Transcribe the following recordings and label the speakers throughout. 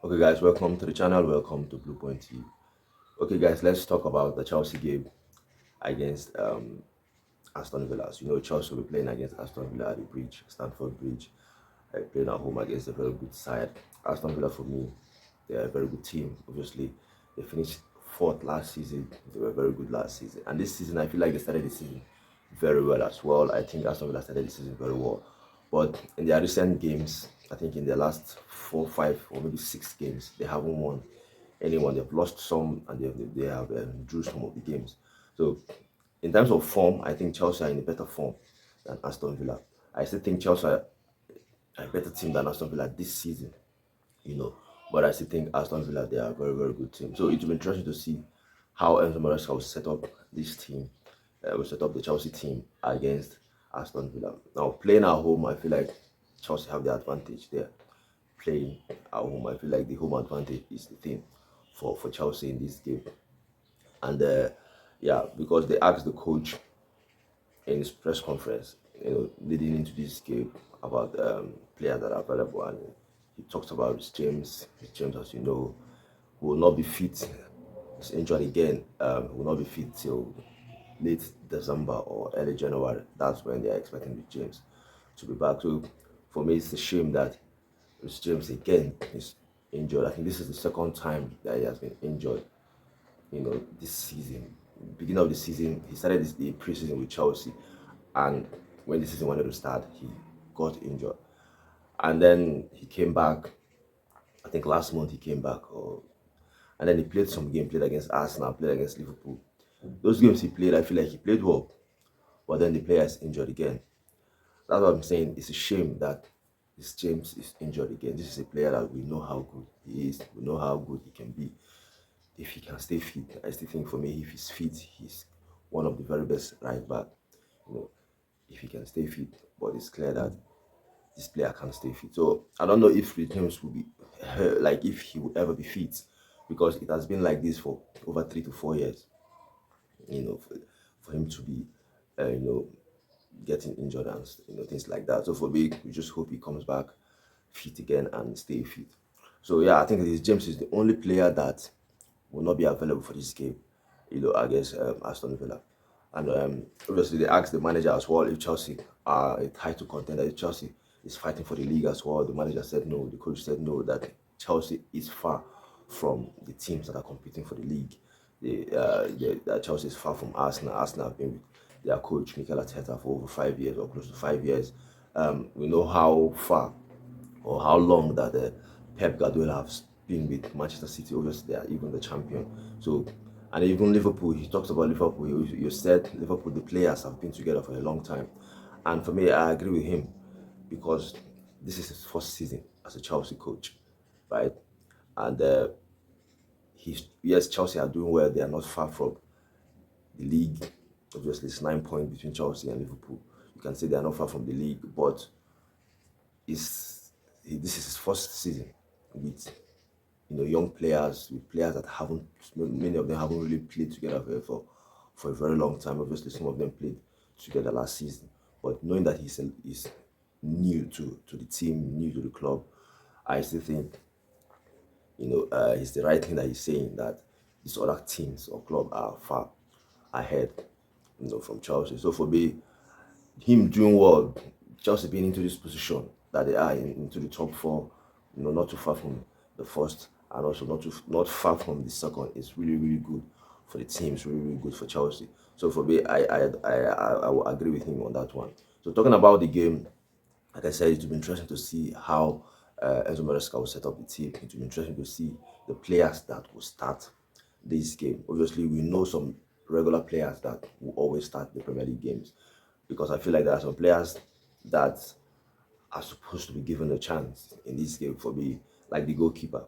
Speaker 1: Okay, guys, welcome to the channel. Welcome to Blue Point TV. Okay, guys, let's talk about the Chelsea game against Aston Villa. So, Chelsea will be playing against Aston Villa at the bridge, Stamford Bridge, playing at home against a very good side. Aston Villa, for me, they're a very good team. Obviously, they finished fourth last season. They were very good last season, and this season, I feel like they started the season very well as well. I think Aston Villa started the season very well. But in their recent games, I think in their last 4, 5, or maybe 6 games, they haven't won anyone. They've lost some and they have drew some of the games. So, in terms of form, I think Chelsea are in a better form than Aston Villa. I still think Chelsea are a better team than Aston Villa this season, you know. But I still think Aston Villa, they are a very, very good team. So it will be interesting to see how Enzo Maresca will set up this team, will set up the Chelsea team against Aston Villa. Now, playing at home, I feel like Chelsea have the advantage there. Playing at home, I feel like the home advantage is the thing for Chelsea in this game. And yeah, because they asked the coach in his press conference, leading into this game about players that are available, and he talks about Rhys James. Rhys James, as you know, will not be fit. He's injured again. Will not be fit till late December or early January. That's when they are expecting Rhys James to be back. So for me, it's a shame that Rhys James again is injured. I think this is the second time that he has been injured this season. Beginning of the season, he started the preseason with Chelsea, and when the season wanted to start, he got injured, and then he came back. I think last month he came back, and then he played some game, played against Arsenal, played against Liverpool. Those games he played, I feel like he played well, but then the player is injured again. That's what I'm saying. It's a shame that this James is injured again. This is a player that we know how good he is. We know how good he can be if he can stay fit. I still think for me, if he's fit, he's one of the very best right back. You know, if he can stay fit, but it's clear that this player can't stay fit. So I don't know if James will be like if he will ever be fit, because it has been like this for over 3 to 4 years. For him to be, getting injured and things like that. So for me, we just hope he comes back fit again and stay fit. So yeah, I think this James is the only player that will not be available for this game, against Aston Villa. And obviously, they asked the manager as well if Chelsea are a title contender. If Chelsea is fighting for the league as well. The manager said no. The coach said no, that Chelsea is far from the teams that are competing for the league. Chelsea is far from Arsenal. Arsenal have been with their coach, Mikel Arteta, for over 5 years or close to 5 years. We know how far or how long that Pep Guardiola has been with Manchester City. Obviously, they are even the champion. So, and even Liverpool, he talks about Liverpool. You said Liverpool, the players have been together for a long time. And for me, I agree with him, because this is his first season as a Chelsea coach, right? And yes, Chelsea are doing well. They are not far from the league. Obviously, it's 9 points between Chelsea and Liverpool. You can say they are not far from the league, but this is his first season with young players, with players that haven't, many of them haven't really played together for a very long time. Obviously, some of them played together last season, but knowing that he's new to the team, new to the club, I still think it's the right thing that he's saying, that these other teams or club are far ahead, from Chelsea. So for me, him doing well, Chelsea being into this position that they are into the top four, not too far from the first, and also not far from the second, is really, really good for the team. It's really, really good for Chelsea. So for me, I will agree with him on that one. So talking about the game, like I said, it will be interesting to see how Enzo Maresca will set up the team. It will be interesting to see the players that will start this game. Obviously, we know some regular players that will always start the Premier League games, because I feel like there are some players that are supposed to be given a chance in this game. For me, like the goalkeeper,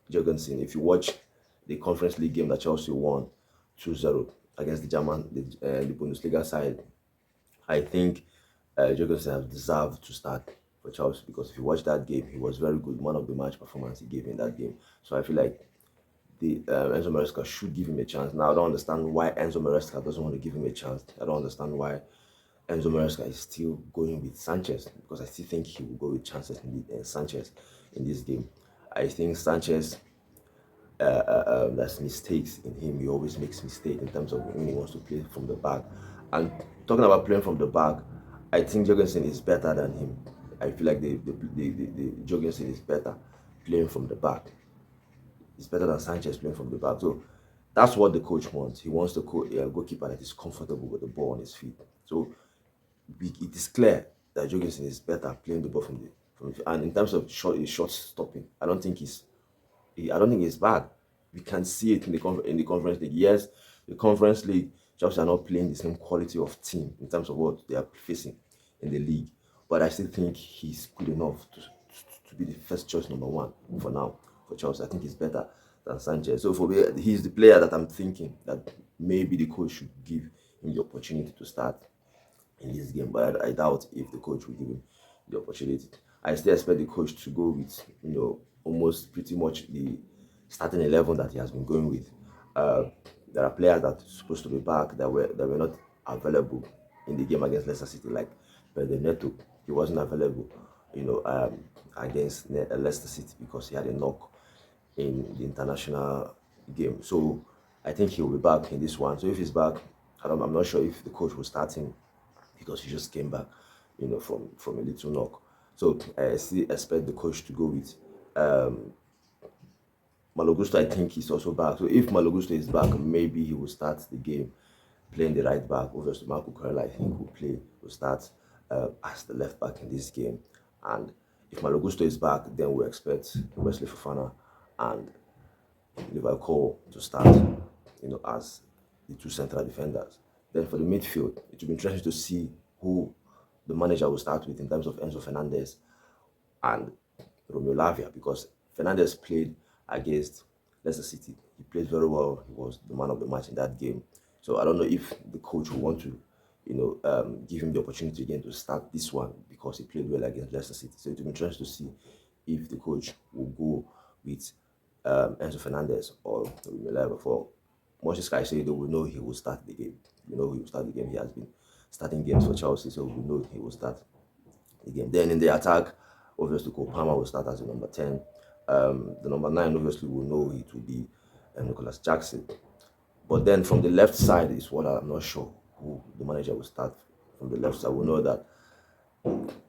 Speaker 1: Jorgensen. If you watch the Conference League game that Chelsea won 2-0 against the Bundesliga side, I think Jorgensen has deserved to start for Chelsea, because if you watch that game, he was very good. One of the match performance he gave in that game. So I feel like the Enzo Maresca should give him a chance. Now, I don't understand why Enzo Maresca doesn't want to give him a chance. I don't understand why Enzo Maresca is still going with Sanchez, because I still think he will go with chances in Sanchez in this game. I think Sanchez, there's mistakes in him. He always makes mistakes in terms of when he wants to play from the back. And talking about playing from the back, I think Jorgensen is better than him. I feel like the Jorgensen is better playing from the back. It's better than Sanchez playing from the back. So that's what the coach wants. He wants the goalkeeper that is comfortable with the ball on his feet. So it is clear that Jorgensen is better playing the ball from the. And in terms of short stopping, I don't think it's bad. We can see it in the conference league. Yes, the conference league, Chelsea are not playing the same quality of team in terms of what they are facing in the league. But I still think he's good enough to be the first choice number one for now for Chelsea. I think he's better than Sanchez. So for me, he's the player that I'm thinking that maybe the coach should give him the opportunity to start in this game, but I doubt if the coach will give him the opportunity. I still expect the coach to go with, almost pretty much the starting 11 that he has been going with. Uh, there are players that are supposed to be back that were not available in the game against Leicester City, like Neto. He wasn't available, against Leicester City because he had a knock in the international game. So I think he'll be back in this one. So if he's back, I'm not sure if the coach will start him because he just came back, from a little knock. So I still expect the coach to go with Malogusto. I think he's also back. So if Malogusto is back, maybe he will start the game playing the right back. Obviously, Marco Corella, I think, will start as the left back in this game. And if Malogusto is back, then we expect Wesley Fofana and Levi Cole to start, as the two central defenders. Then for the midfield, it will be interesting to see who the manager will start with in terms of Enzo Fernandez and Romeo Lavia, because Fernandez played against Leicester City. He played very well. He was the man of the match in that game. So I don't know if the coach will want to, give him the opportunity again to start this one because he played well against Leicester City. So it will be interesting to see if the coach will go with Enzo Fernandez or Romeo Lavia. For Moses Caicedo, we know he will start the game. We know he will start the game. He has been starting games for Chelsea, so we know he will start the game. Then in the attack, obviously Cole Palmer will start as the number 10. The number 9, obviously, we know it will be Nicholas Jackson. But then from the left side is what I'm not sure who the manager will start from the left side. We know that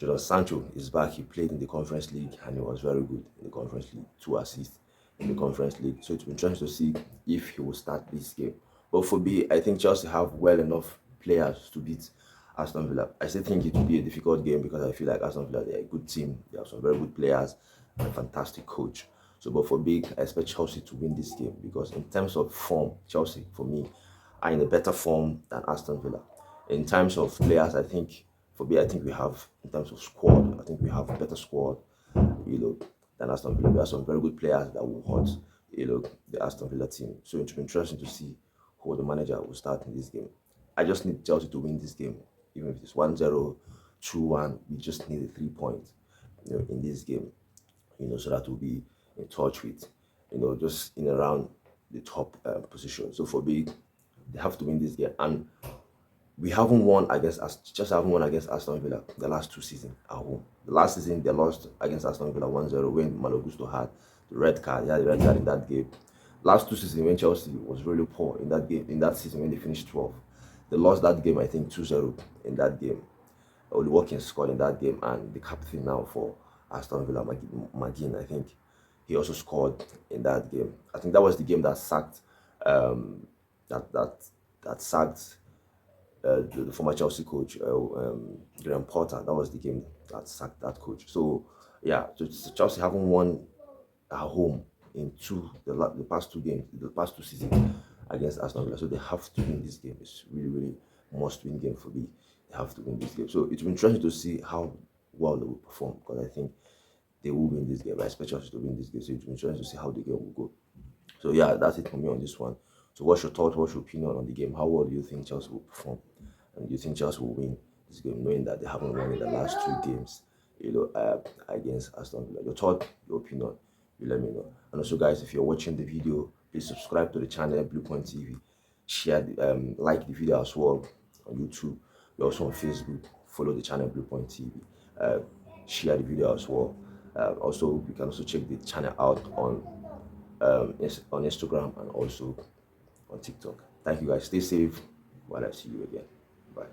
Speaker 1: Jadon Sancho is back. He played in the Conference League and he was very good in the Conference League. 2 assists in the Conference League. So it's been interesting to see if he will start this game. But for me, I think Chelsea have well enough players to beat Aston Villa. I still think it will be a difficult game because I feel like Aston Villa, they're a good team. They have some very good players and a fantastic coach. So, but for me, I expect Chelsea to win this game because in terms of form, Chelsea, for me, are in a better form than Aston Villa. In terms of players, I think, for me, I think we have, in terms of squad, I think we have a better squad, than Aston Villa. We have some very good players that will hurt, the Aston Villa team. So it will be interesting to see who the manager will start in this game. I just need Chelsea to win this game, even if it's 1-0, 2-1. We just need a 3 points, in this game, so that we'll be in touch with, just in around the top position. So for me, they have to win this game, and we haven't won against us. Just haven't won against Aston Villa the last 2 seasons at home. The last season they lost against Aston Villa 1-0 when Malo Gusto had the red card. He had the red card in that game. Last 2 seasons when Chelsea was really poor in that game, in that season when they finished 12th, they lost that game, I think 2-0 in that game. Oli Watkins scored in that game, and the captain now for Aston Villa, McGinn, I think he also scored in that game. I think that was the game that sacked that sacked the former Chelsea coach, Graham Potter. That was the game that sacked that coach. So yeah, so Chelsea haven't won at home in the past 2 games, the past 2 seasons against Aston Villa. So they have to win this game. It's really, really must-win game for me. They have to win this game. So it's been interesting to see how well they will perform, because I think they will win this game. I expect Chelsea to win this game. So it's been interesting to see how the game will go. So yeah, that's it for me on this one. So what's your thought? What's your opinion on the game? How well do you think Chelsea will perform? And do you think Chelsea will win this game, knowing that they haven't won in the last 2 games, against Aston Villa? Your thought, your opinion, you let me know. And also, guys, if you're watching the video, please subscribe to the channel Blue Point TV. Share, like the video as well on YouTube. We're also on Facebook. Follow the channel Blue Point TV. Share the video as well. Also, you can also check the channel out on Instagram and also on TikTok. Thank you guys. Stay safe while I see you again. Bye.